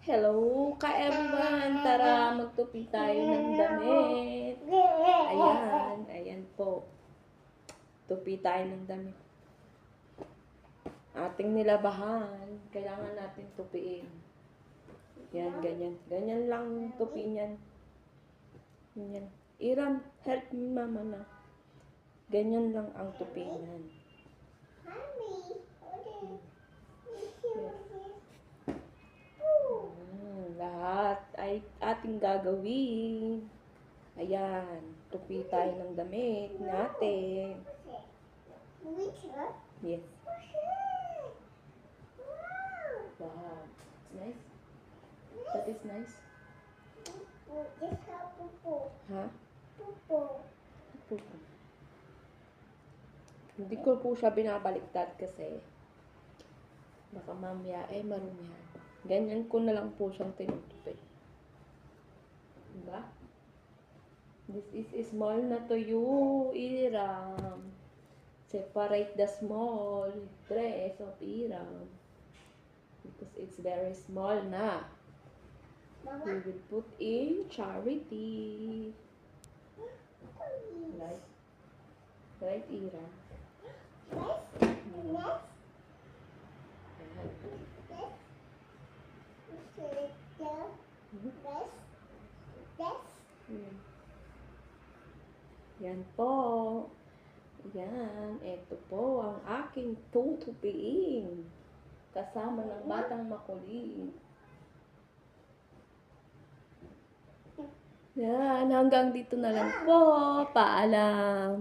Hello ka-everyone! Tara, magtupi tayo ng damit. Ayan, ayan po. Tupi tayo ng damit. Ating nilabahan. Kailangan natin tupiin. Yan, ganyan. Ganyan lang tupi niyan. Ganyan. Iram, help me mama na. Ganyan lang ang tupi niyan. Lahat ay ating gagawin. Ayan, tupi tayo ng damit natin. Yes. Wow. It's nice. That is nice. Ha? Pupo. Hindi ko po siya binabaliktad kasi baka mamaya marumihan. Ganyan ko na lang po siyang tinutupi. Diba? This is small na to you, Iram. Separate the small dress of Iram. Because it's very small na. We will put in charity. Right? Right, Iram? Yan po. Yan. Ito po ang aking tutupiin. Kasama ng batang makulit. Yan. Hanggang dito na lang po. Paalam.